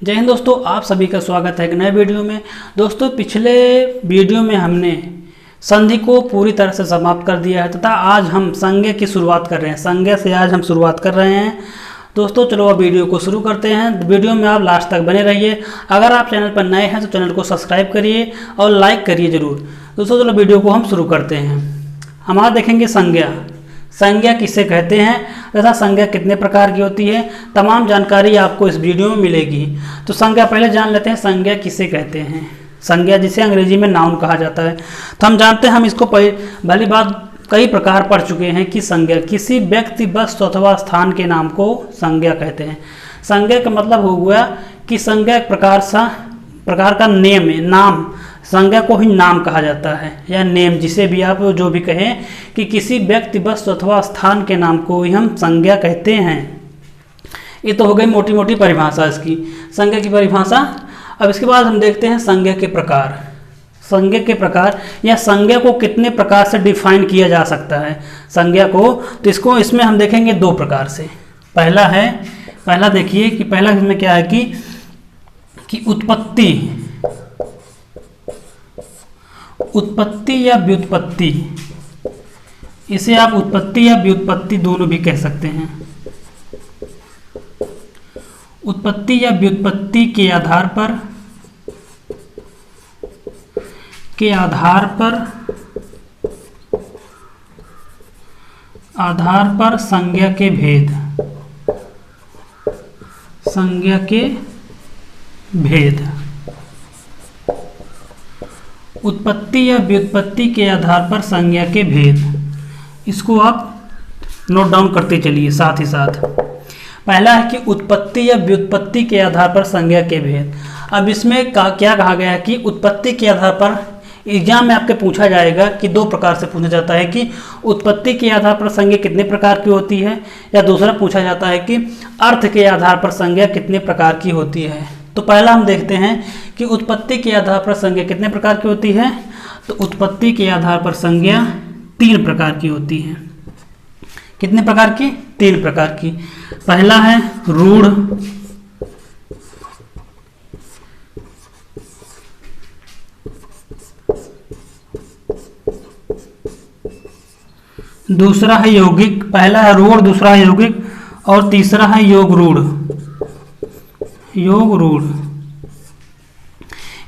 जय हिंद दोस्तों, आप सभी का स्वागत है एक नए वीडियो में। दोस्तों, पिछले वीडियो में हमने संधि को पूरी तरह से समाप्त कर दिया है तथा आज हम संज्ञा की शुरुआत कर रहे हैं। संज्ञा से आज हम शुरुआत कर रहे हैं। दोस्तों चलो अब वीडियो को शुरू करते हैं। वीडियो में आप लास्ट तक बने रहिए। अगर आप चैनल पर नए हैं तो चैनल को सब्सक्राइब करिए और लाइक करिए ज़रूर। दोस्तों चलो वीडियो को हम शुरू करते हैं। हम आज देखेंगे संज्ञा। संज्ञा किसे कहते हैं तथा संज्ञा कितने प्रकार की होती है, तमाम जानकारी आपको इस वीडियो में मिलेगी। तो संज्ञा पहले जान लेते हैं, संज्ञा किसे कहते हैं। संज्ञा जिसे अंग्रेजी में नाउन कहा जाता है। तो हम जानते हैं, हम इसको भली बात कई प्रकार पढ़ चुके हैं कि संज्ञा किसी व्यक्ति, वस्तु अथवा स्थान के नाम को संज्ञा कहते हैं। संज्ञा का मतलब हो गया कि संज्ञा एक प्रकार का नेम है, नाम। संज्ञा को ही नाम कहा जाता है या नेम, जिसे भी आप जो भी कहें कि किसी व्यक्ति, वस्तु अथवा स्थान के नाम को ही हम संज्ञा कहते हैं। ये तो हो गई मोटी मोटी परिभाषा इसकी, संज्ञा की परिभाषा। अब इसके बाद हम देखते हैं संज्ञा के प्रकार। संज्ञा के प्रकार या संज्ञा को कितने प्रकार से डिफाइन किया जा सकता है संज्ञा को, तो इसमें हम देखेंगे दो प्रकार से। पहला देखिए कि पहला इसमें क्या है कि उत्पत्ति या व्युत्पत्ति। इसे आप उत्पत्ति या व्युत्पत्ति दोनों भी कह सकते हैं। उत्पत्ति या व्युत्पत्ति के आधार पर संज्ञा के भेद। उत्पत्ति या व्युत्पत्ति के आधार पर संज्ञा के भेद, इसको आप नोट डाउन करते चलिए साथ ही साथ। पहला है कि उत्पत्ति या व्युत्पत्ति के आधार पर संज्ञा के भेद। अब इसमें क्या कहा गया है कि उत्पत्ति के आधार पर एग्जाम में आपके पूछा जाएगा कि दो प्रकार से पूछा जाता है कि उत्पत्ति के आधार पर संज्ञा कितने प्रकार की होती है, या दूसरा पूछा जाता है कि अर्थ के आधार पर संज्ञा कितने प्रकार की होती है। तो पहला हम देखते हैं कि उत्पत्ति के आधार पर संज्ञा कितने प्रकार की होती है। तो उत्पत्ति के आधार पर संज्ञा 3 प्रकार की होती है। कितने प्रकार की? 3 प्रकार की। पहला है रूढ़, दूसरा है यौगिक। पहला है रूढ़, दूसरा है यौगिक और तीसरा है योग रूढ़।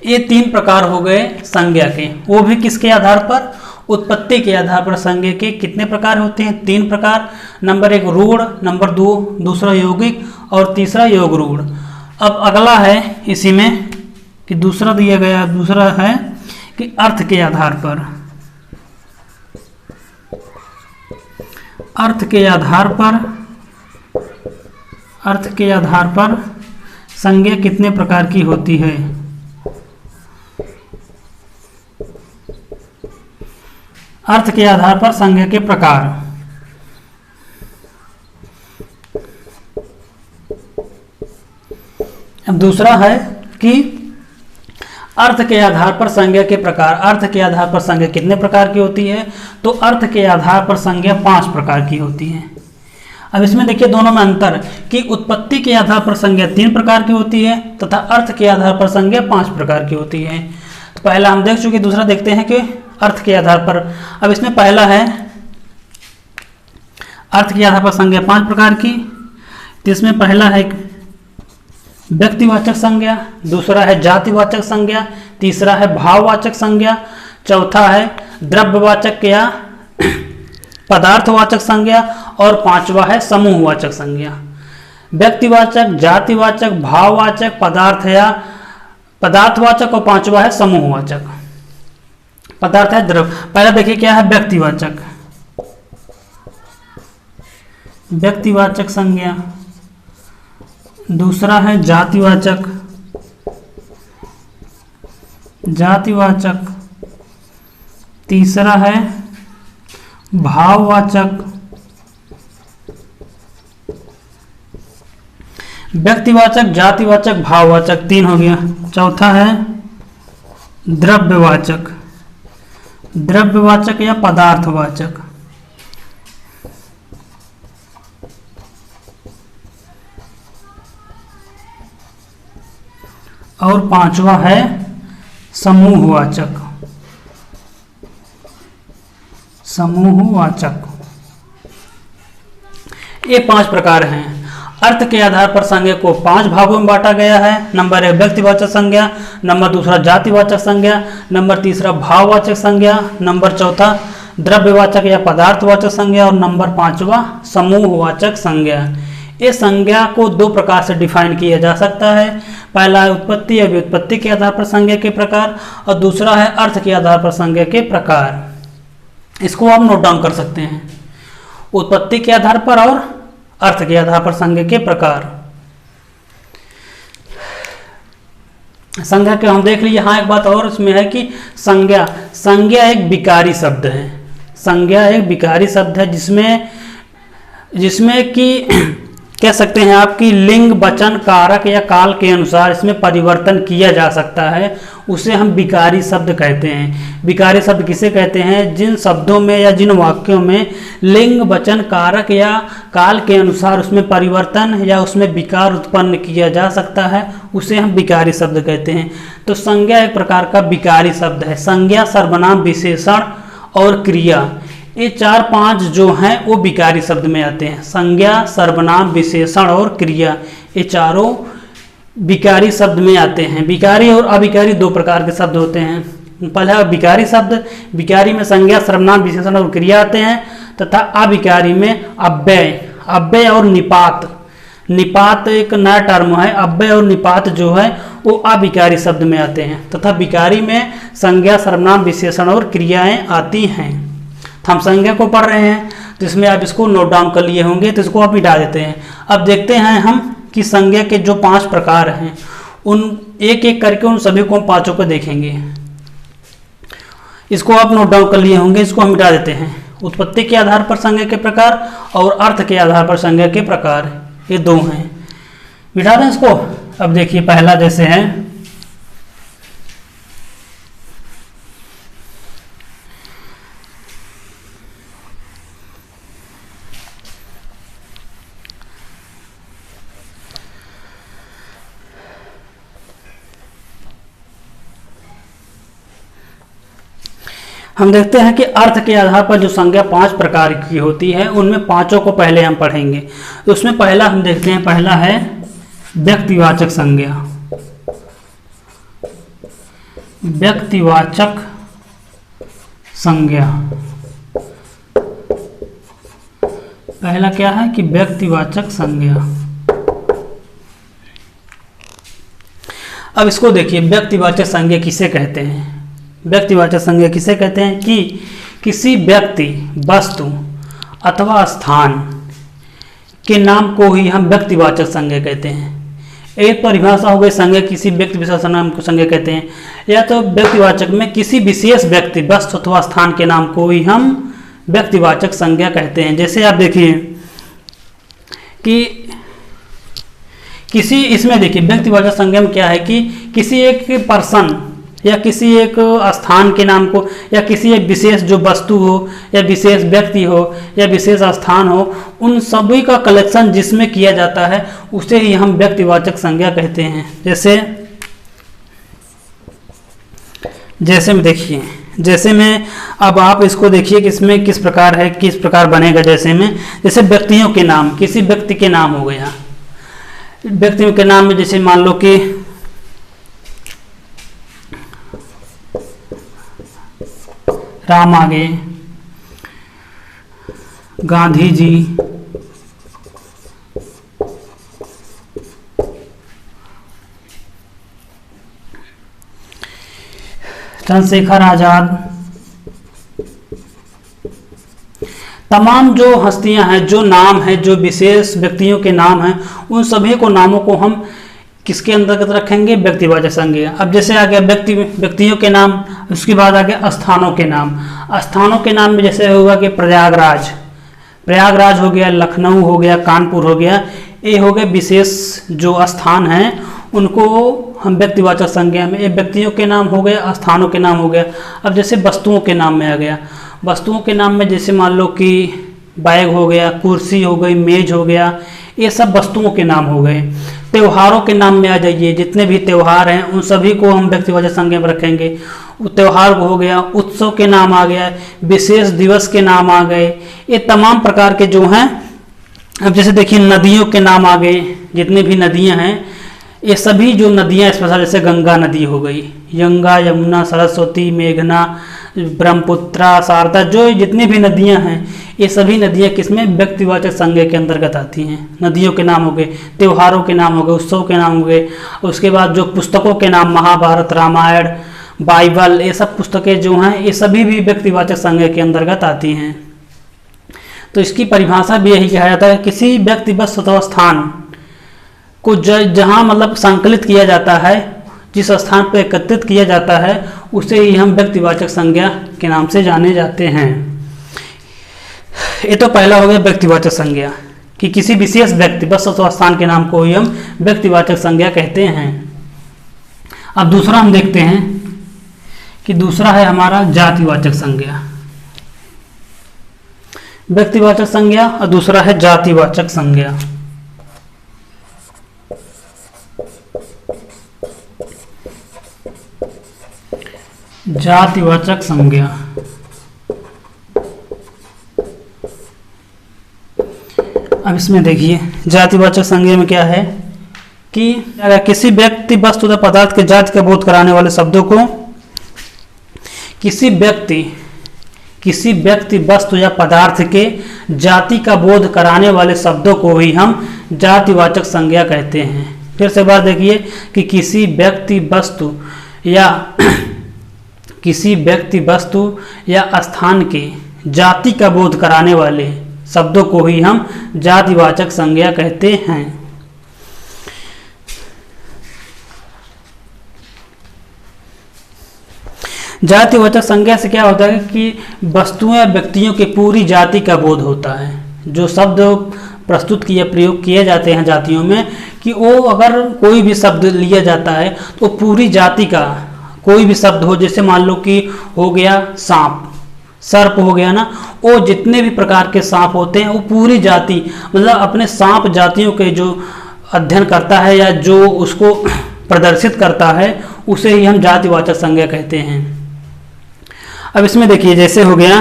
ये 3 प्रकार हो गए संज्ञा के। वो भी किसके आधार पर? उत्पत्ति के आधार पर संज्ञा के कितने प्रकार होते हैं? 3 प्रकार। नंबर 1 रूढ़, नंबर 2 दूसरा यौगिक और तीसरा योग रूढ़। अब अगला है इसी में कि दूसरा दिया गया, दूसरा है कि अर्थ के आधार पर संज्ञा कितने प्रकार की होती है। अर्थ के आधार पर संज्ञा के प्रकार। अब दूसरा है कि अर्थ के आधार पर संज्ञा के प्रकार। अर्थ के आधार पर संज्ञा कितने प्रकार की होती है? तो अर्थ के आधार पर संज्ञा 5 प्रकार की होती है। अब इसमें देखिए दोनों में अंतर कि उत्पत्ति के आधार पर संज्ञा 3 प्रकार की होती है तथा अर्थ के आधार पर संज्ञा 5 प्रकार की होती है। तो पहला हम देख चुके, दूसरा देखते हैं कि अर्थ के आधार पर। अब इसमें पहला है अर्थ के आधार पर संज्ञा 5 प्रकार की। तो इसमें पहला है व्यक्तिवाचक संज्ञा, दूसरा है जातिवाचक संज्ञा, तीसरा है भाववाचक संज्ञा, चौथा है द्रव्यवाचक या पदार्थवाचक संज्ञा और 5वां है समूहवाचक संज्ञा। व्यक्तिवाचक, जातिवाचक, भाववाचक, पदार्थवाचक और 5वां है समूहवाचक। पदार्थ है द्रव्य। पहला देखिए क्या है व्यक्तिवाचक संज्ञा, दूसरा है जातिवाचक, तीसरा है भाववाचक। व्यक्तिवाचक, जातिवाचक, भाववाचक 3 हो गया। चौथा है द्रव्यवाचक या पदार्थवाचक। और पांचवा है समूहवाचक। समूहवाचक ये 5 प्रकार हैं। अर्थ के आधार पर संज्ञा को 5 भागों में बांटा गया है। नंबर 1 व्यक्तिवाचक संज्ञा, नंबर 2 जातिवाचक संज्ञा, नंबर 3 भाववाचक संज्ञा, नंबर 4 द्रव्यवाचक या पदार्थवाचक संज्ञा और नंबर 5 समूहवाचक संज्ञा। इस संज्ञा को 2 प्रकार से डिफाइन किया जा सकता है। पहला है उत्पत्ति या व्युत्पत्ति के आधार पर संज्ञा के प्रकार और दूसरा है अर्थ के आधार पर संज्ञा के प्रकार। इसको आप नोट डाउन कर सकते हैं, उत्पत्ति के आधार पर और अर्थ के आधार पर संज्ञा के प्रकार। संज्ञा के हम देख लीजिए। यहाँ एक बात और इसमें है कि संज्ञा एक विकारी शब्द है। संज्ञा एक विकारी शब्द है जिसमें कि कह सकते हैं आपकी लिंग, वचन, कारक या काल के अनुसार इसमें परिवर्तन किया जा सकता है। उसे हम विकारी शब्द कहते हैं। विकारी शब्द किसे कहते हैं? जिन शब्दों में या जिन वाक्यों में लिंग, वचन, कारक या काल के अनुसार उसमें परिवर्तन या उसमें विकार उत्पन्न किया जा सकता है, उसे हम विकारी शब्द कहते हैं। तो संज्ञा एक प्रकार का विकारी शब्द है। संज्ञा, सर्वनाम, विशेषण और क्रिया, ये 4-5 जो हैं वो विकारी शब्द में आते हैं। संज्ञा, सर्वनाम, विशेषण और क्रिया, ये चारों विकारी शब्द में आते हैं। विकारी और अविकारी 2 प्रकार के शब्द होते हैं। पहला विकारी शब्द, विकारी में संज्ञा, सर्वनाम, विशेषण और क्रिया आते हैं तथा अविकारी में अव्यय और निपात। निपात एक नया टर्म है। अव्यय और निपात जो है वो अविकारी शब्द में आते हैं तथा विकारी में संज्ञा, सर्वनाम, विशेषण और क्रियाएं आती हैं। हम संज्ञा को पढ़ रहे हैं जिसमें आप इसको नोट डाउन कर लिए होंगे, तो इसको आप मिटा देते हैं। अब देखते हैं हम कि संज्ञा के जो 5 प्रकार हैं उन एक एक करके उन सभी को हम 5 को देखेंगे। इसको आप नोट डाउन कर लिए होंगे, इसको हम मिटा देते हैं। उत्पत्ति के आधार पर संज्ञा के प्रकार और अर्थ के आधार पर संज्ञा के प्रकार, ये 2 हैं। मिटा दें इसको। अब देखिए पहला जैसे है हम देखते हैं कि अर्थ के आधार पर जो संज्ञा 5 प्रकार की होती है उनमें 5 को पहले हम पढ़ेंगे। तो उसमें पहला हम देखते हैं, पहला है व्यक्तिवाचक संज्ञा। व्यक्तिवाचक संज्ञा पहला क्या है कि व्यक्तिवाचक संज्ञा। अब इसको देखिए, व्यक्तिवाचक संज्ञा किसे कहते हैं? व्यक्तिवाचक संज्ञा किसे कहते हैं कि किसी व्यक्ति, वस्तु अथवा स्थान के नाम को ही हम व्यक्तिवाचक संज्ञा कहते हैं। एक परिभाषा हो गई संज्ञा, किसी व्यक्ति विशेष नाम को संज्ञा कहते हैं। या तो व्यक्तिवाचक में किसी विशेष व्यक्ति, वस्तु अथवा स्थान के नाम को ही हम व्यक्तिवाचक संज्ञा कहते हैं। जैसे आप देखिए कि किसी, इसमें देखिए व्यक्तिवाचक संज्ञा में क्या है कि किसी एक पर्सन या किसी एक स्थान के नाम को या किसी एक विशेष जो वस्तु हो या विशेष व्यक्ति हो या विशेष स्थान हो, उन सभी का कलेक्शन जिसमें किया जाता है उसे ही हम व्यक्तिवाचक संज्ञा कहते हैं। जैसे में देखिए, जैसे में अब आप इसको देखिए कि इसमें किस प्रकार है, किस प्रकार बनेगा। जैसे व्यक्तियों के नाम, किसी व्यक्ति के नाम हो गया। व्यक्तियों के नाम में जैसे मान लो कि राम आ गए, गांधी जी, चंद्रशेखर आजाद, तमाम जो हस्तियां हैं, जो नाम हैं, जो विशेष व्यक्तियों के नाम हैं, उन सभी को नामों को हम किसके अंतर्गत रखेंगे? व्यक्तिवाचक संज्ञा। अब जैसे आ गया व्यक्तियों के नाम, उसके बाद आ गया स्थानों के नाम। स्थानों के नाम में जैसे होगा कि प्रयागराज हो गया, लखनऊ हो गया, कानपुर हो गया, ये हो गए विशेष जो स्थान हैं, उनको हम व्यक्तिवाचक संज्ञा में, ये व्यक्तियों के नाम हो गए, स्थानों के नाम हो गया। अब जैसे वस्तुओं के नाम में आ गया, वस्तुओं के नाम में जैसे मान लो कि बैग हो गया, कुर्सी हो गई, मेज हो गया, ये सब वस्तुओं के नाम हो गए। त्योहारों के नाम में आ जाइए, जितने भी त्योहार हैं उन सभी को हम व्यक्तिवाचक संज्ञा में रखेंगे। त्योहार हो गया, उत्सव के नाम आ गया, विशेष दिवस के नाम आ गए, ये तमाम प्रकार के जो हैं। अब जैसे देखिए नदियों के नाम आ गए, जितने भी नदियां हैं ये सभी जो नदियां स्पेशल, जैसे गंगा नदी हो गई, गंगा, यमुना, सरस्वती, मेघना, ब्रह्मपुत्रा, शारदा, जो जितनी भी नदियां हैं ये सभी नदियां किसमें, व्यक्तिवाचक संज्ञा के अंतर्गत आती हैं। नदियों के नाम हो गए, त्योहारों के नाम हो गए, उत्सव के नाम हो गए। उसके बाद जो पुस्तकों के नाम, महाभारत, रामायण, बाइबल, ये सब पुस्तकें जो हैं ये सभी भी व्यक्तिवाचक संज्ञा के अंतर्गत आती हैं। तो इसकी परिभाषा भी यही कहा जाता है, किसी व्यक्ति, वस्तु अथवा स्थान को जहाँ मतलब संकलित किया जाता है, जिस स्थान पर एकत्रित किया जाता है, उसे ही हम व्यक्तिवाचक संज्ञा के नाम से जाने जाते हैं। ये तो पहला हो गया व्यक्तिवाचक संज्ञा, कि किसी विशेष व्यक्ति, वस्तु अथवा स्थान के नाम को ही हम व्यक्तिवाचक संज्ञा कहते हैं। अब दूसरा हम देखते हैं कि दूसरा है हमारा जातिवाचक संज्ञा। व्यक्तिवाचक संज्ञा और दूसरा है जातिवाचक संज्ञा। जातिवाचक संज्ञा, अब इसमें देखिए जातिवाचक संज्ञा में क्या है कि अगर किसी व्यक्ति, वस्तु या पदार्थ के जाति का बोध कराने वाले शब्दों को, किसी व्यक्ति, वस्तु या पदार्थ के जाति का बोध कराने वाले शब्दों को ही हम जातिवाचक संज्ञा कहते हैं। फिर से बात देखिए कि किसी व्यक्ति, वस्तु या स्थान के जाति का बोध कराने वाले शब्दों को ही हम जातिवाचक संज्ञा कहते हैं। जातिवाचक संज्ञा से क्या होता है कि वस्तुओं या व्यक्तियों के पूरी जाति का बोध होता है। जो शब्द प्रस्तुत किए, प्रयोग किए जाते हैं जातियों में, कि वो अगर कोई भी शब्द लिया जाता है तो पूरी जाति का कोई भी शब्द हो, जैसे मान लो कि हो गया सांप, सर्प हो गया ना, वो जितने भी प्रकार के सांप होते हैं वो पूरी जाति, मतलब अपने सांप जातियों के जो अध्ययन करता है या जो उसको प्रदर्शित करता है, उसे ही हम जातिवाचक संज्ञा कहते हैं। अब इसमें देखिए जैसे हो गया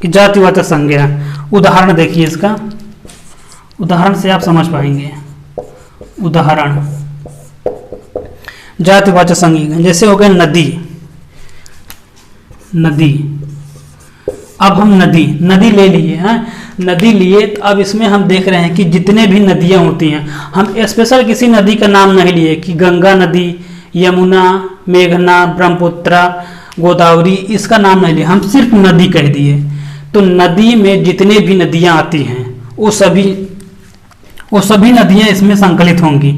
कि जातिवाचक संज्ञा, उदाहरण देखिए, इसका उदाहरण से आप समझ पाएंगे। उदाहरण जातिवाचक संज्ञा जैसे हो गया नदी। अब हम नदी ले लिए हैं, नदी लिए, तो अब इसमें हम देख रहे हैं कि जितने भी नदियां होती हैं, हम स्पेशल किसी नदी का नाम नहीं लिए कि गंगा नदी, यमुना, मेघना, ब्रह्मपुत्रा, गोदावरी, इसका नाम नहीं लिया, हम सिर्फ नदी कह दिए। तो नदी में जितने भी नदियां आती हैं वो सभी नदियां इसमें संकलित होंगी।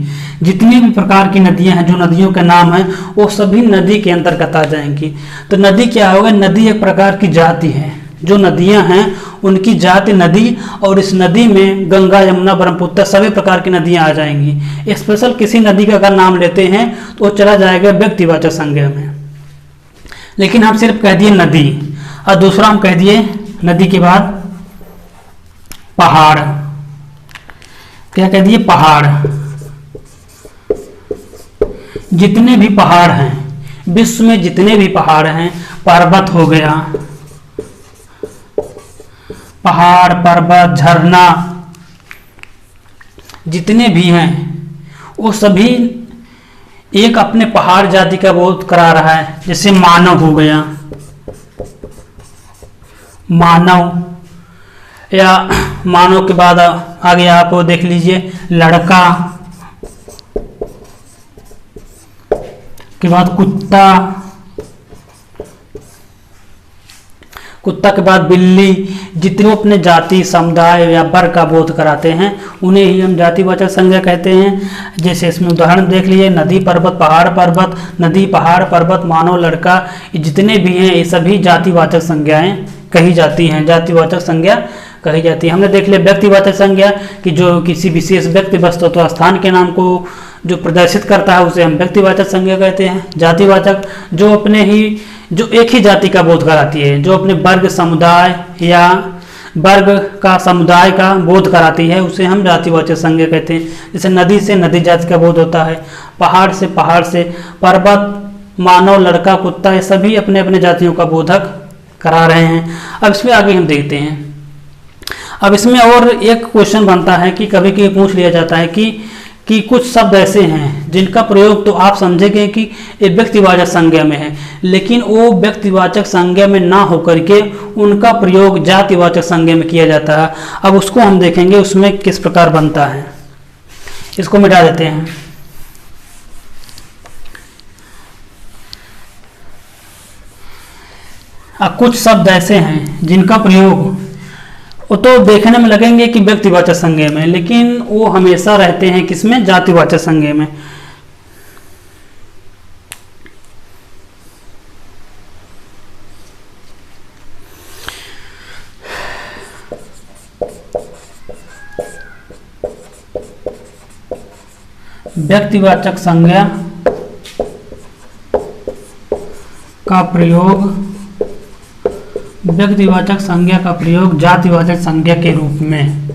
जितनी भी प्रकार की नदियां हैं, जो नदियों के नाम हैं, वो सभी नदी के अंतर्गत आ जाएंगी। तो नदी क्या होगा, नदी एक प्रकार की जाति है। जो नदियां हैं उनकी जाति नदी, और इस नदी में गंगा, यमुना, ब्रह्मपुत्र सभी प्रकार की नदियां आ जाएंगी। स्पेशल किसी नदी का अगर नाम लेते हैं तो वो चला जाएगा व्यक्तिवाचक संज्ञा में। लेकिन हम सिर्फ कह दिए नदी, और दूसरा हम कह दिए नदी के बाद पहाड़। क्या कह दिए, पहाड़। जितने भी पहाड़ हैं विश्व में, जितने भी पहाड़ हैं, पर्वत हो गया, पहाड़, पर्वत, झरना, जितने भी हैं वो सभी एक अपने पहाड़ जाति का बोध करा रहा है। जैसे मानव हो गया, मानव, या मानव के बाद आगे आप देख लीजिए लड़का, के बाद कुत्ता, कुत्ता के बाद बिल्ली। जितने अपने जाति, समुदाय या वर्ग का बोध कराते हैं उन्हें ही हम जातिवाचक संज्ञा कहते हैं। जैसे इसमें उदाहरण देख लीजिए, नदी, पर्वत, पहाड़, पर्वत, नदी, पहाड़, पर्वत, मानव, लड़का, जितने भी हैं ये सभी जातिवाचक संज्ञाएं कही जाती हैं, जातिवाचक संज्ञा कही जाती है। हमने देख लिया व्यक्तिवाचक संज्ञा कि जो किसी विशेष व्यक्ति, वस्तु अथवा स्थान के नाम को जो प्रदर्शित करता है उसे हम व्यक्तिवाचक संज्ञा कहते हैं। जातिवाचक जो एक ही जाति का बोध कराती है, जो अपने वर्ग, समुदाय या वर्ग का, समुदाय का बोध कराती है, उसे हम जातिवाचक संज्ञा कहते हैं। जैसे नदी से नदी जाति का बोध होता है, पहाड़ से, पर्वत, मानव, लड़का, कुत्ता, ये सभी अपने अपने जातियों का बोधक करा रहे हैं। अब इसमें आगे हम देखते हैं। अब इसमें और एक क्वेश्चन बनता है कि कभी कभी पूछ लिया जाता है कि कुछ शब्द ऐसे हैं जिनका प्रयोग तो आप समझेंगे कि ये व्यक्तिवाचक संज्ञा में है, लेकिन वो व्यक्तिवाचक संज्ञा में ना होकर के उनका प्रयोग जातिवाचक संज्ञा में किया जाता है। अब उसको हम देखेंगे उसमें किस प्रकार बनता है। इसको मिटा देते हैं। अब कुछ शब्द ऐसे हैं जिनका प्रयोग वो तो देखने में लगेंगे कि व्यक्तिवाचक संज्ञा में, लेकिन वो हमेशा रहते हैं किसमें, जातिवाचक संज्ञा में। व्यक्तिवाचक संज्ञा का प्रयोग, व्यक्तिवाचक संज्ञा का प्रयोग जातिवाचक संज्ञा के रूप में,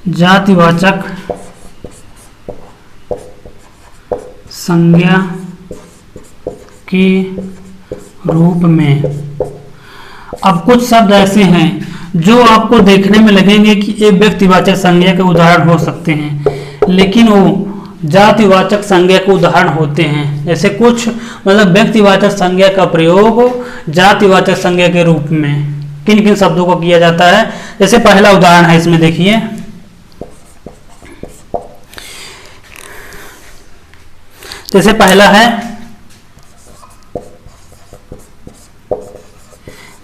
जातिवाचक संज्ञा के रूप में। अब कुछ शब्द ऐसे हैं जो आपको देखने में लगेंगे कि ये व्यक्तिवाचक संज्ञा के उदाहरण हो सकते हैं, लेकिन वो जातिवाचक संज्ञा के उदाहरण होते हैं। जैसे कुछ मतलब व्यक्तिवाचक संज्ञा का प्रयोग जातिवाचक संज्ञा के रूप में किन किन शब्दों को किया जाता है। जैसे पहला उदाहरण है इसमें देखिए, जैसे पहला है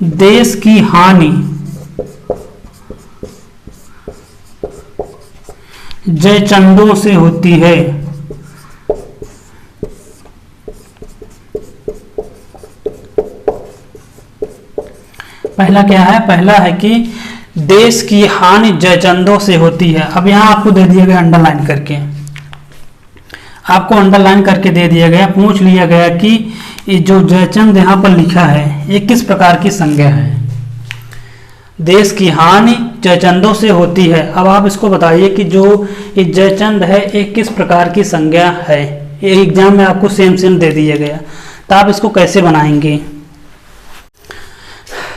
देश की हानि जयचंदों से होती है। पहला क्या है, पहला है कि देश की हानि जयचंदों से होती है। अब यहां आपको दे दिया गया अंडरलाइन करके, आपको अंडरलाइन करके दे दिया गया, पूछ लिया गया कि ये जो जयचंद यहां पर लिखा है ये किस प्रकार की संज्ञा है। देश की हानि जयचंदों से होती है। अब आप इसको बताइए कि जो ये जयचंद है ये किस प्रकार की संज्ञा है। ये एग्जाम में आपको सेम दे दिया गया, तो आप इसको कैसे बनाएंगे।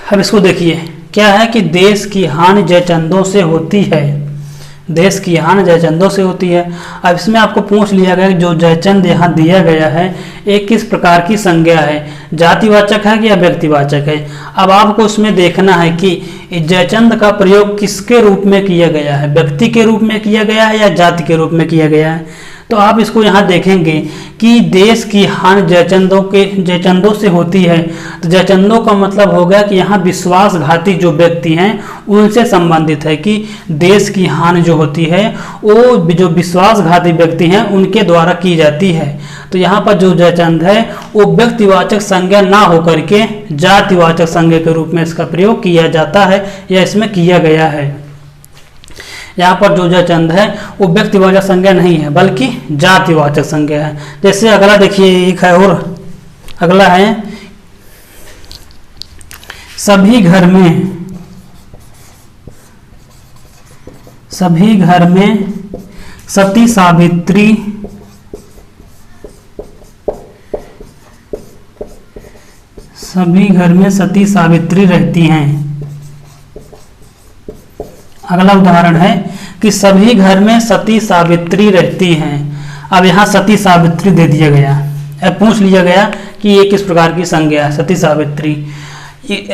अब इसको देखिए, क्या है कि देश की हानि जयचंदों से होती है, देश की हानि जयचंदों से होती है। अब इसमें आपको पूछ लिया गया कि जो जयचंद यहाँ दिया गया है एक किस प्रकार की संज्ञा है, जातिवाचक है या व्यक्तिवाचक है। अब आपको उसमें देखना है कि जयचंद का प्रयोग किसके रूप में किया गया है, व्यक्ति के रूप में किया गया है या जाति के रूप में किया गया है। तो आप इसको यहाँ देखेंगे कि देश की हानि जयचंदों से होती है, तो जयचंदों का मतलब हो गया कि यहाँ विश्वासघाती जो व्यक्ति हैं उनसे संबंधित है, कि देश की हानि जो होती है वो जो विश्वासघाती व्यक्ति हैं उनके द्वारा की जाती है। तो यहाँ पर जो जयचंद है वो व्यक्तिवाचक संज्ञा ना होकर के जातिवाचक संज्ञा के रूप में इसका प्रयोग किया जाता है या इसमें किया गया है। यहाँ पर जो जयचंद है वो व्यक्तिवाचक संज्ञा नहीं है बल्कि जातिवाचक संज्ञा है। जैसे अगला देखिए, एक है और अगला है सभी घर में सती सावित्री रहती हैं। अगला उदाहरण है कि सभी घर में सती सावित्री रहती हैं। अब यहाँ सती सावित्री दे दिया गया, अब पूछ लिया गया कि ये किस प्रकार की संज्ञा है सती सावित्री।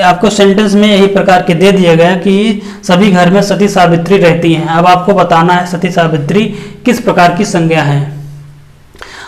आपको सेंटेंस में यही प्रकार के दे दिया गया कि सभी घर में सती सावित्री रहती हैं। अब आपको बताना है सती सावित्री किस प्रकार की संज्ञा है।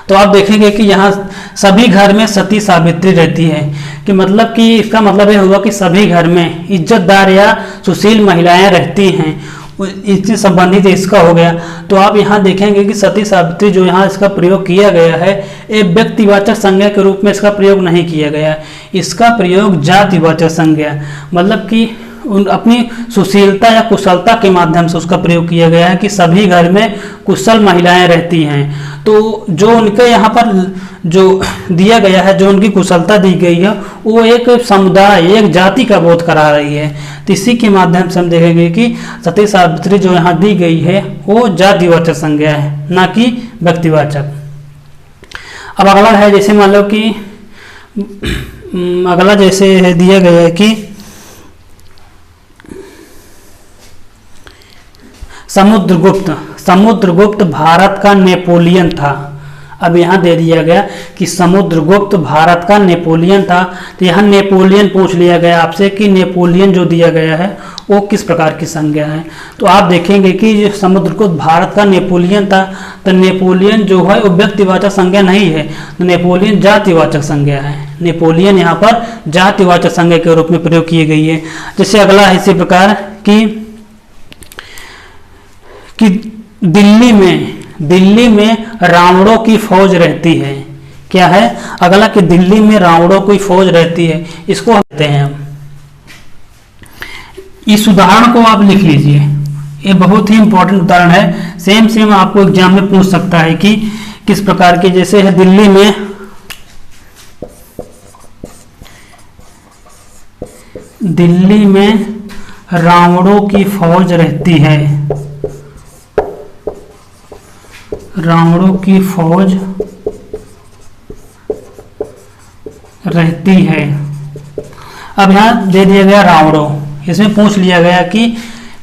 तो आप देखेंगे कि यहाँ सभी घर में सती सावित्री रहती है, कि मतलब कि इसका मतलब ये हुआ कि सभी घर में इज्जतदार या सुशील महिलाएं रहती हैं, इससे संबंधित इसका हो गया। तो आप यहाँ देखेंगे कि सती सावित्री जो यहाँ इसका प्रयोग किया गया है ये व्यक्तिवाचक संज्ञा के रूप में इसका प्रयोग नहीं किया गया, इसका प्रयोग जातिवाचक संज्ञा, मतलब कि अपनी सुशीलता या कुशलता के माध्यम से उसका प्रयोग किया गया है कि सभी घर में कुशल महिलाएं रहती हैं। तो जो उनके यहाँ पर जो दिया गया है, जो उनकी कुशलता दी गई है, वो एक समुदाय, एक जाति का बोध करा रही है। तो इसी के माध्यम से हम देखेंगे कि सती सावित्री जो यहाँ दी गई है वो जातिवाचक संज्ञा है, ना कि व्यक्तिवाचक। अब अगला है, जैसे मान लो कि अगला जैसे दिया गया है कि समुद्रगुप्त भारत का नेपोलियन था। अब यहाँ दे दिया गया कि समुद्रगुप्त भारत का नेपोलियन था। तो यहाँ नेपोलियन पूछ लिया गया आपसे कि नेपोलियन जो दिया गया है वो किस प्रकार की संज्ञा है। तो आप देखेंगे कि जो समुद्रगुप्त भारत का नेपोलियन था, तो नेपोलियन जो है वो व्यक्तिवाचक संज्ञा नहीं है, तो नेपोलियन जातिवाचक संज्ञा है। नेपोलियन यहाँ पर जातिवाचक संज्ञा के रूप में प्रयोग की गई है। जैसे अगला है इसी प्रकार कि दिल्ली में रावणों की फौज रहती है। क्या है अगला कि दिल्ली में रावणों की फौज रहती है, इसको कहते हैं हम। इस उदाहरण को आप लिख लीजिए, ये बहुत ही इंपॉर्टेंट उदाहरण है। सेम आपको एग्जाम में पूछ सकता है कि किस प्रकार के, जैसे है दिल्ली में रावणों की फौज रहती है, रावणों की फौज रहती है। अब यहाँ दे दिया गया रावणों, इसमें पूछ लिया गया कि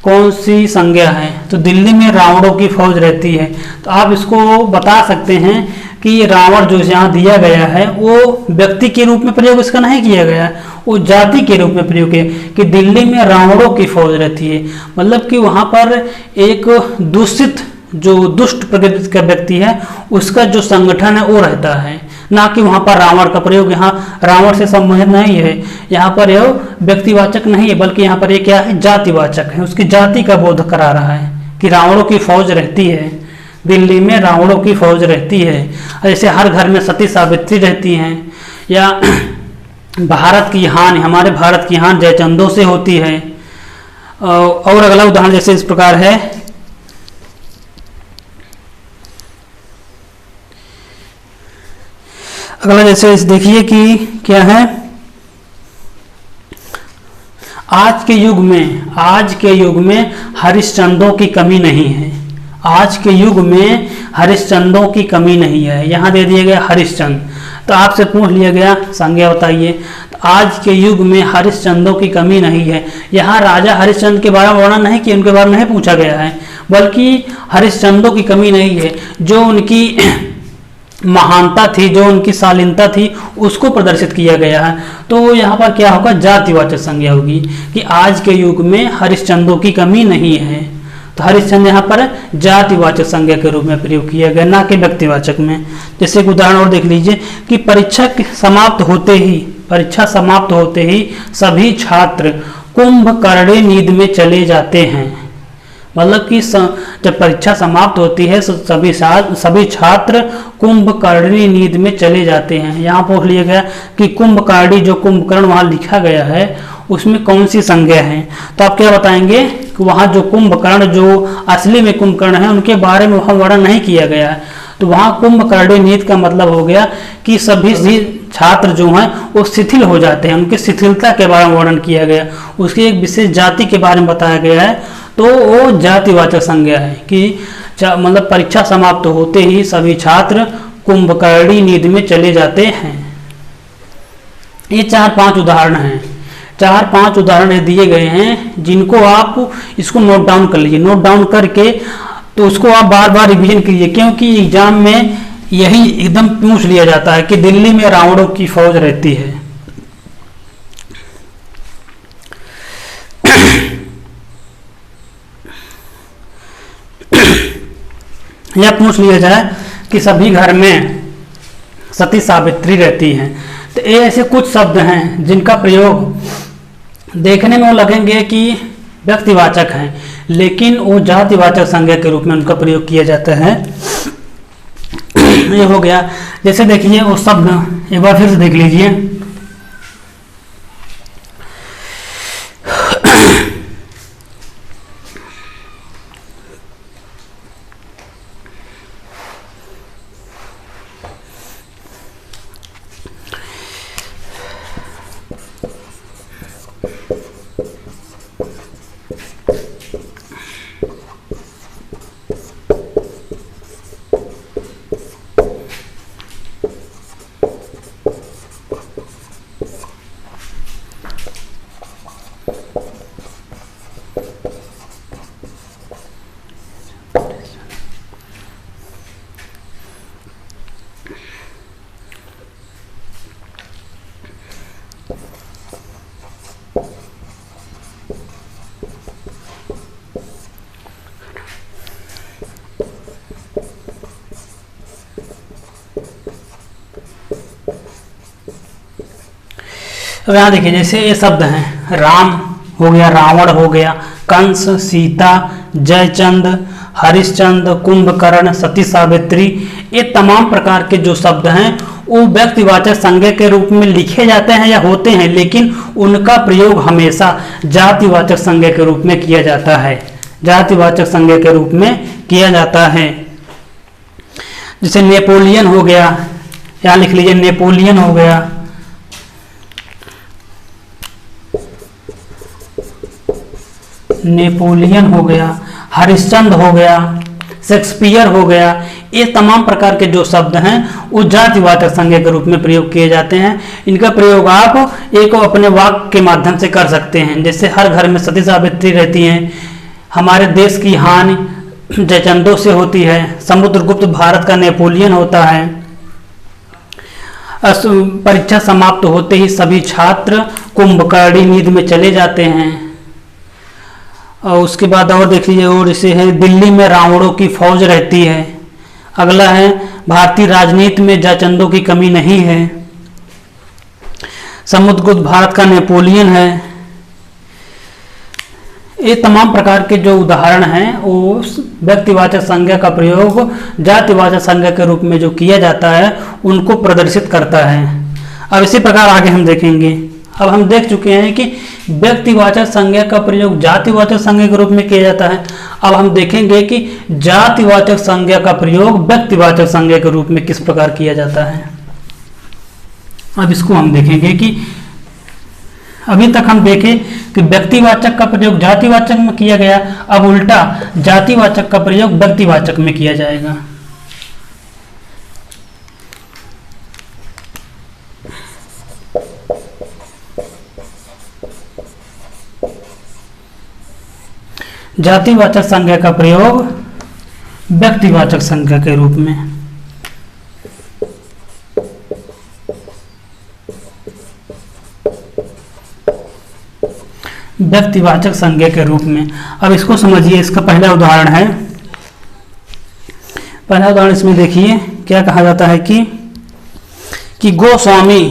कौन सी संज्ञा है। तो दिल्ली में रावणों की फौज रहती है, तो आप इसको बता सकते हैं कि रावण जो यहाँ दिया गया है वो व्यक्ति के रूप में प्रयोग इसका नहीं किया गया है, वो जाति के रूप में प्रयोग है कि दिल्ली में रावणों की फौज रहती है। मतलब कि वहाँ पर एक दूषित, जो दुष्ट प्रकृति का व्यक्ति है, उसका जो संगठन है वो रहता है, ना कि वहाँ पर रावण का प्रयोग। यहाँ रावण से संबंधित नहीं है, यहाँ पर यह व्यक्तिवाचक नहीं है, बल्कि यहाँ पर ये क्या है, जातिवाचक है। उसकी जाति का बोध करा रहा है कि रावणों की फौज रहती है, दिल्ली में रावणों की फौज रहती है। जैसे हर घर में सती सावित्री रहती हैं, या भारत की हानि, हमारे भारत की हानि जयचंदों से होती है। और अगला उदाहरण जैसे इस प्रकार है, अगला जैसे देखिए कि क्या है, आज के युग में हरिश्चंद्रों की कमी नहीं है। आज के युग में हरिश्चंद्रों की कमी नहीं है। यहाँ दे दिया गया हरिश्चंद्र, तो आपसे पूछ लिया गया संज्ञा बताइए। तो आज के युग में हरिश्चंद्रों की कमी नहीं है। यहाँ राजा हरिश्चंद्र के बारे में वर्णन नहीं कि उनके बारे में नहीं पूछा गया है, बल्कि हरिश्चंद्रों की कमी नहीं है। जो उनकी महानता थी, जो उनकी शालीनता थी, उसको प्रदर्शित किया गया है। तो यहाँ पर क्या होगा, जातिवाचक संज्ञा होगी कि आज के युग में हरिश्चंद्रों की कमी नहीं है। तो हरिश्चंद्र यहाँ पर जातिवाचक संज्ञा के रूप में प्रयोग किया गया, ना कि व्यक्तिवाचक में। जैसे एक उदाहरण और देख लीजिए कि परीक्षा समाप्त होते ही सभी छात्र कुंभकर्णी नींद में चले जाते हैं। मतलब कि जब परीक्षा समाप्त होती है सभी छात्र कुंभकर्णी नींद में चले जाते हैं। यहाँ पूछ लिया गया कि कुंभकर्णी, जो कुंभकर्ण वहाँ लिखा गया है, उसमें कौन सी संज्ञा है। तो आप क्या बताएंगे कि वहाँ जो कुंभकर्ण, जो असली में कुंभकर्ण है, उनके बारे में वहाँ वर्णन नहीं किया गया है। तो वहाँ कुंभकर्णी नींद का मतलब हो गया कि सभी छात्र जो हैं वो शिथिल हो जाते हैं, उनकी शिथिलता के बारे में वर्णन किया गया, उसकी एक विशेष जाति के बारे में बताया गया है। तो वो जातिवाचक संज्ञा है कि मतलब परीक्षा समाप्त होते ही सभी छात्र कुंभकर्णी नींद में चले जाते हैं। ये 4-5 उदाहरण हैं, 4-5 उदाहरण दिए गए हैं, जिनको आप इसको नोट डाउन कर लीजिए। नोट डाउन करके तो उसको आप बार बार रिवीजन कीजिए, क्योंकि एग्जाम में यही एकदम पूछ लिया जाता है कि दिल्ली में रावणों की फौज रहती है। या पूछ लिया जाए कि सभी घर में सती सावित्री रहती हैं। तो ये ऐसे कुछ शब्द हैं जिनका प्रयोग देखने में वो लगेंगे कि व्यक्तिवाचक हैं, लेकिन वो जातिवाचक संज्ञा के रूप में उनका प्रयोग किया जाता है। ये हो गया। जैसे देखिए वो शब्द एक बार फिर से देख लीजिए। अब यहाँ देखिए, जैसे ये शब्द हैं, राम हो गया, रावण हो गया, कंस, सीता, जयचंद, हरिश्चंद्र, कुंभकर्ण, सती सावित्री, ये तमाम प्रकार के जो शब्द हैं वो व्यक्तिवाचक संज्ञा के रूप में लिखे जाते हैं या होते हैं, लेकिन उनका प्रयोग हमेशा जातिवाचक संज्ञा के रूप में किया जाता है, जातिवाचक संज्ञा के रूप में किया जाता है। जैसे नेपोलियन हो गया, यहाँ लिख लीजिए, नेपोलियन हो गया, नेपोलियन हो गया, हरिश्चंद्र हो गया, शेक्सपियर हो गया, ये तमाम प्रकार के जो शब्द हैं वो जातिवाचक संज्ञा के रूप में प्रयोग किए जाते हैं। इनका प्रयोग आप एक अपने वाक्य के माध्यम से कर सकते हैं। जैसे हर घर में सती सावित्री रहती हैं, हमारे देश की हानि जयचंदों से होती है, समुद्रगुप्त भारत का नेपोलियन होता है, परीक्षा समाप्त होते ही सभी छात्र कुंभकर्णी नींद में चले जाते हैं। और उसके बाद और देख लीजिए, और इसे है, दिल्ली में रावणों की फौज रहती है। अगला है, भारतीय राजनीति में जयचंदों की कमी नहीं है। समुद्रगुप्त भारत का नेपोलियन है। ये तमाम प्रकार के जो उदाहरण हैं वो व्यक्तिवाचक संज्ञा का प्रयोग जातिवाचक संज्ञा के रूप में जो किया जाता है उनको प्रदर्शित करता है। अब इसी प्रकार आगे हम देखेंगे। अब हम देख चुके हैं कि व्यक्तिवाचक संज्ञा का प्रयोग जातिवाचक संज्ञा के रूप में किया जाता है। अब हम देखेंगे कि जातिवाचक संज्ञा का प्रयोग व्यक्तिवाचक संज्ञा के रूप में किस प्रकार किया जाता है। अब इसको हम देखेंगे कि अभी तक हम देखें कि व्यक्तिवाचक का प्रयोग जातिवाचक में किया गया, अब उल्टा जातिवाचक का प्रयोग व्यक्तिवाचक में किया जाएगा। जातिवाचक संज्ञा का प्रयोग व्यक्तिवाचक संज्ञा के रूप में। व्यक्तिवाचक संज्ञा के रूप में। अब इसको समझिए, इसका पहला उदाहरण है। पहला उदाहरण इसमें देखिए क्या कहा जाता है कि गोस्वामी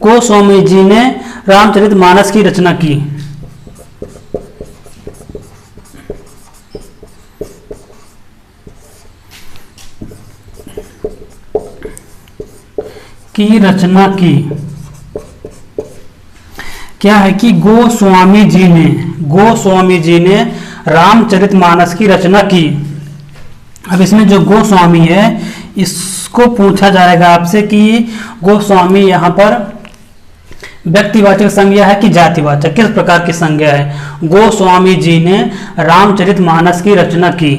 गोस्वामी जी ने रामचरितमानस की रचना की। रचना की क्या है कि गोस्वामी जी ने रामचरितमानस की रचना की। अब इसमें जो गोस्वामी है इसको पूछा जाएगा आपसे कि गोस्वामी यहाँ पर व्यक्तिवाचक संज्ञा है कि जातिवाचक, किस प्रकार की संज्ञा है। गोस्वामी जी ने रामचरितमानस की रचना की।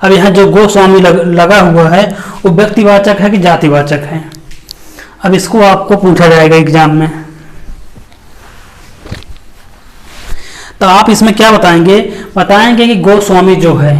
अब यहाँ जो गोस्वामी लगा हुआ है वो व्यक्तिवाचक है कि जातिवाचक है। अब इसको आपको पूछा जाएगा एग्जाम में, तो आप इसमें क्या बताएंगे कि गोस्वामी जो है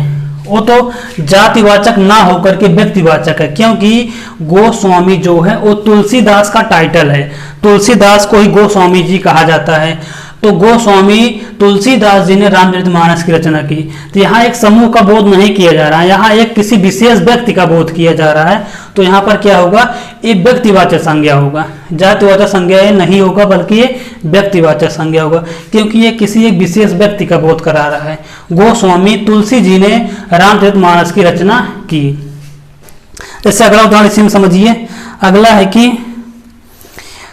वो तो जातिवाचक ना होकर के व्यक्तिवाचक है, क्योंकि गोस्वामी जो है वो तुलसीदास का टाइटल है, तुलसीदास को ही गोस्वामी जी कहा जाता है। तो गोस्वामी तुलसीदास जी ने रामचरितमानस की रचना की। तो यहाँ एक समूह का बोध नहीं किया जा रहा है, यहाँ एक किसी विशेष व्यक्ति का बोध किया जा रहा है। तो यहाँ पर क्या होगा, ये व्यक्तिवाचक संज्ञा होगा, जातिवाचक संज्ञा ये नहीं होगा बल्कि ये व्यक्तिवाचक संज्ञा होगा, क्योंकि ये किसी एक विशेष व्यक्ति का बोध करा रहा है। गोस्वामी तुलसी जी ने रामचरितमानस की रचना की। जैसे अगला उदाहरण इसी में समझिए। अगला है कि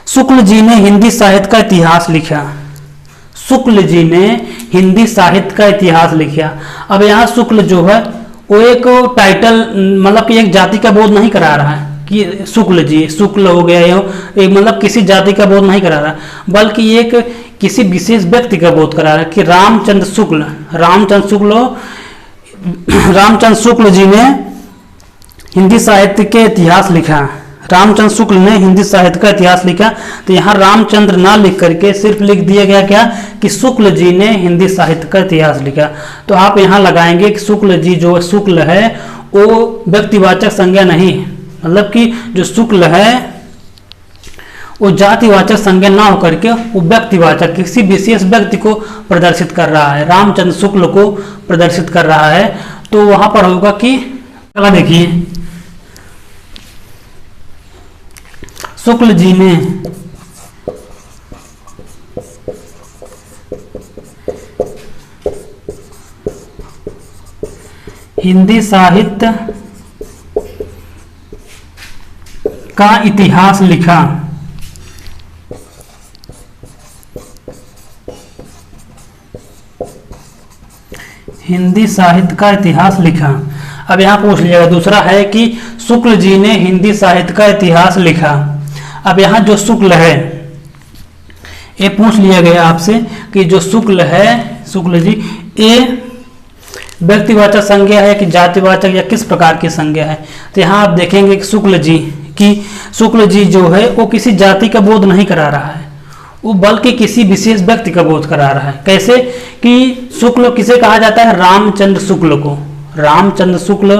शुक्ल जी ने हिंदी साहित्य का इतिहास लिखा। शुक्ल जी ने हिंदी साहित्य का इतिहास लिखा। अब यहाँ शुक्ल जो है वो एक टाइटल, मतलब कि एक जाति का बोध नहीं करा रहा है कि शुक्ल जी, शुक्ल हो गया एक, मतलब किसी जाति का बोध नहीं करा रहा, बल्कि एक किसी विशेष व्यक्ति का बोध करा रहा है कि रामचंद्र शुक्ल जी ने हिंदी साहित्य के इतिहास लिखा। रामचंद्र शुक्ल ने हिंदी साहित्य का इतिहास लिखा। तो यहाँ रामचंद्र ना लिख करके सिर्फ लिख दिया गया क्या कि शुक्ल जी ने हिंदी साहित्य का इतिहास लिखा। तो आप यहाँ लगाएंगे कि शुक्ल जी जो शुक्ल है वो व्यक्तिवाचक संज्ञा नहीं है, मतलब कि जो शुक्ल है वो जातिवाचक संज्ञा ना होकर के वो व्यक्तिवाचक किसी विशेष व्यक्ति को प्रदर्शित कर रहा है, रामचंद्र शुक्ल को प्रदर्शित कर रहा है। तो वहां पर होगा कि अगला देखिए, शुक्ल जी ने हिंदी साहित्य का इतिहास लिखा। हिंदी साहित्य का इतिहास लिखा। अब यहां पूछ लिया, दूसरा है कि शुक्ल जी ने हिंदी साहित्य का इतिहास लिखा। अब यहां जो शुक्ल है ये पूछ लिया गया आपसे कि जो शुक्ल है, शुक्ल जी, ये व्यक्तिवाचक संज्ञा है कि जातिवाचक या किस प्रकार की संज्ञा है। तो यहाँ आप देखेंगे कि शुक्ल जी जो है वो किसी जाति का बोध नहीं करा रहा है, वो बल्कि किसी विशेष व्यक्ति का बोध करा रहा है। कैसे कि शुक्ल किसे कहा जाता है, रामचंद्र शुक्ल को, रामचंद्र शुक्ल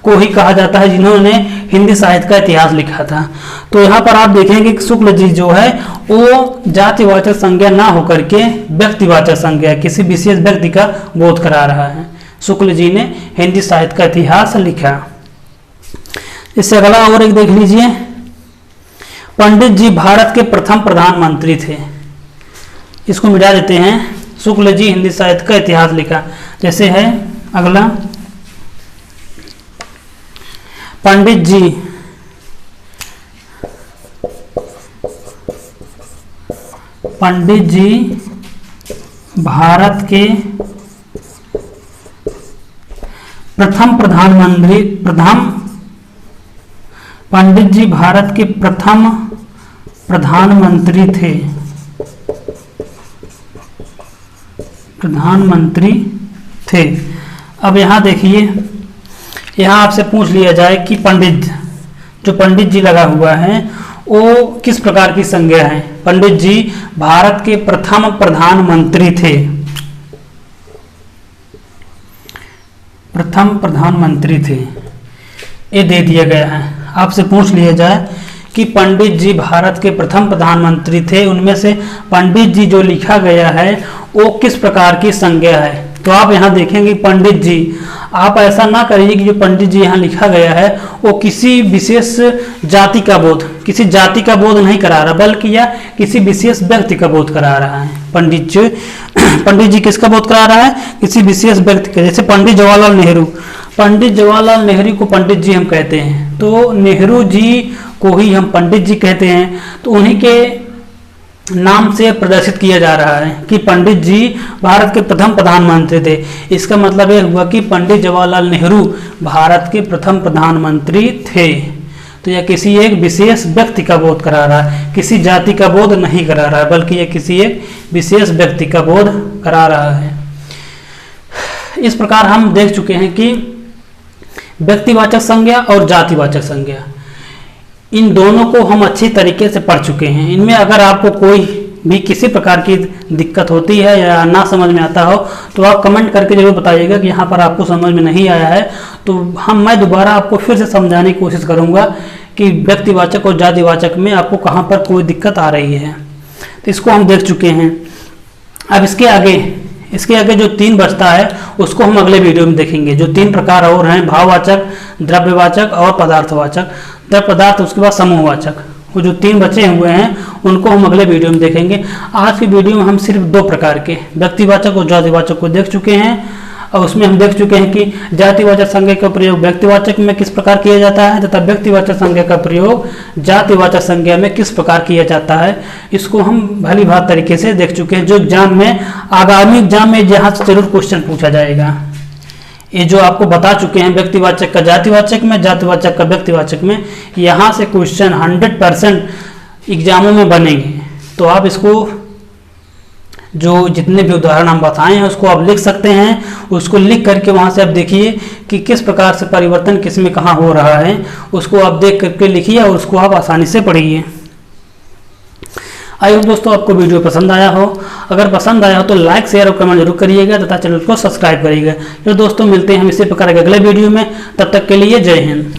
को ही कहा जाता है जिन्होंने हिंदी साहित्य का इतिहास लिखा था। तो यहाँ पर आप देखेंगे कि शुक्ल जी जो है वो जातिवाचक संज्ञा ना होकर के व्यक्तिवाचक संज्ञा किसी विशेष व्यक्ति का बोध करा रहा है। शुक्ल जी ने हिंदी साहित्य का इतिहास लिखा। इससे अगला और एक देख लीजिए, पंडित जी भारत के प्रथम प्रधानमंत्री थे। इसको मिटा देते हैं, शुक्ल जी हिंदी साहित्य का इतिहास लिखा। जैसे है अगला, पंडित जी भारत के प्रथम पंडित जी भारत के प्रथम प्रधानमंत्री थे। अब यहाँ देखिए, यहाँ आपसे पूछ लिया जाए कि पंडित जी लगा हुआ है वो किस प्रकार की संज्ञा है। पंडित जी भारत के प्रथम प्रधानमंत्री थे, ये दे दिया गया है। आपसे पूछ लिया जाए कि पंडित जी भारत के प्रथम प्रधानमंत्री थे, उनमें से पंडित जी जो लिखा गया है वो किस प्रकार की संज्ञा है। तो आप यहाँ देखेंगे पंडित जी, आप ऐसा ना करिए कि जो पंडित जी यहाँ लिखा गया है वो किसी विशेष जाति का बोध, किसी जाति का बोध नहीं करा रहा, बल्कि यह किसी विशेष व्यक्ति का बोध करा रहा है। पंडित जी किसका बोध करा रहा है, किसी विशेष व्यक्ति का। जैसे पंडित जवाहरलाल नेहरू को पंडित जी हम कहते हैं, तो नेहरू जी को ही हम पंडित जी कहते हैं। तो उन्हीं के नाम से प्रदर्शित किया जा रहा है कि पंडित जी भारत के प्रथम प्रधानमंत्री थे। इसका मतलब यह हुआ कि पंडित जवाहरलाल नेहरू भारत के प्रथम प्रधानमंत्री थे। तो यह किसी एक विशेष व्यक्ति का बोध करा रहा है, किसी जाति का बोध नहीं करा रहा है, बल्कि यह किसी एक विशेष व्यक्ति का बोध करा रहा है। इस प्रकार हम देख चुके हैं कि व्यक्तिवाचक संज्ञा और जातिवाचक संज्ञा, इन दोनों को हम अच्छी तरीके से पढ़ चुके हैं। इनमें अगर आपको कोई भी किसी प्रकार की दिक्कत होती है या ना समझ में आता हो तो आप कमेंट करके जरूर बताइएगा कि यहाँ पर आपको समझ में नहीं आया है। तो मैं दोबारा आपको फिर से समझाने की कोशिश करूँगा कि व्यक्तिवाचक और जातिवाचक में आपको कहाँ पर कोई दिक्कत आ रही है। तो इसको हम देख चुके हैं। अब इसके आगे जो 3 बचता है उसको हम अगले वीडियो में देखेंगे। जो 3 प्रकार और हैं, भाववाचक, द्रव्यवाचक और पदार्थवाचक। द्रव्य पदार्थ, उसके बाद समूहवाचक, वो जो 3 बचे हुए हैं उनको हम अगले वीडियो में देखेंगे। आज की वीडियो में हम सिर्फ 2 प्रकार के व्यक्तिवाचक और जातिवाचक को देख चुके हैं, और उसमें हम देख चुके हैं कि जातिवाचक संज्ञा का प्रयोग व्यक्तिवाचक में किस प्रकार किया जाता है तथा व्यक्तिवाचक संज्ञा का प्रयोग जातिवाचक संज्ञा में किस प्रकार किया जाता है। इसको हम भली भांति तरीके से देख चुके हैं, जो एग्जाम में, आगामी एग्जाम में यहाँ से जरूर क्वेश्चन पूछा जाएगा। ये जो आपको बता चुके हैं व्यक्तिवाचक का जातिवाचक में, जातिवाचक का व्यक्तिवाचक में, यहाँ से क्वेश्चन 100% एग्जामों में बनेंगे। तो आप इसको, जो जितने भी उदाहरण हम बताए हैं उसको आप लिख सकते हैं। उसको लिख करके वहाँ से आप देखिए कि किस प्रकार से परिवर्तन किस में कहाँ हो रहा है, उसको आप देख करके लिखिए और उसको आप आसानी से पढ़िए। आई होप दोस्तों आपको वीडियो पसंद आया हो। अगर पसंद आया हो तो लाइक, शेयर और कमेंट जरूर करिएगा तथा चैनल को सब्सक्राइब करिएगा। तो दोस्तों मिलते हैं हम इसी प्रकार के अगले वीडियो में, तब तक के लिए जय हिंद।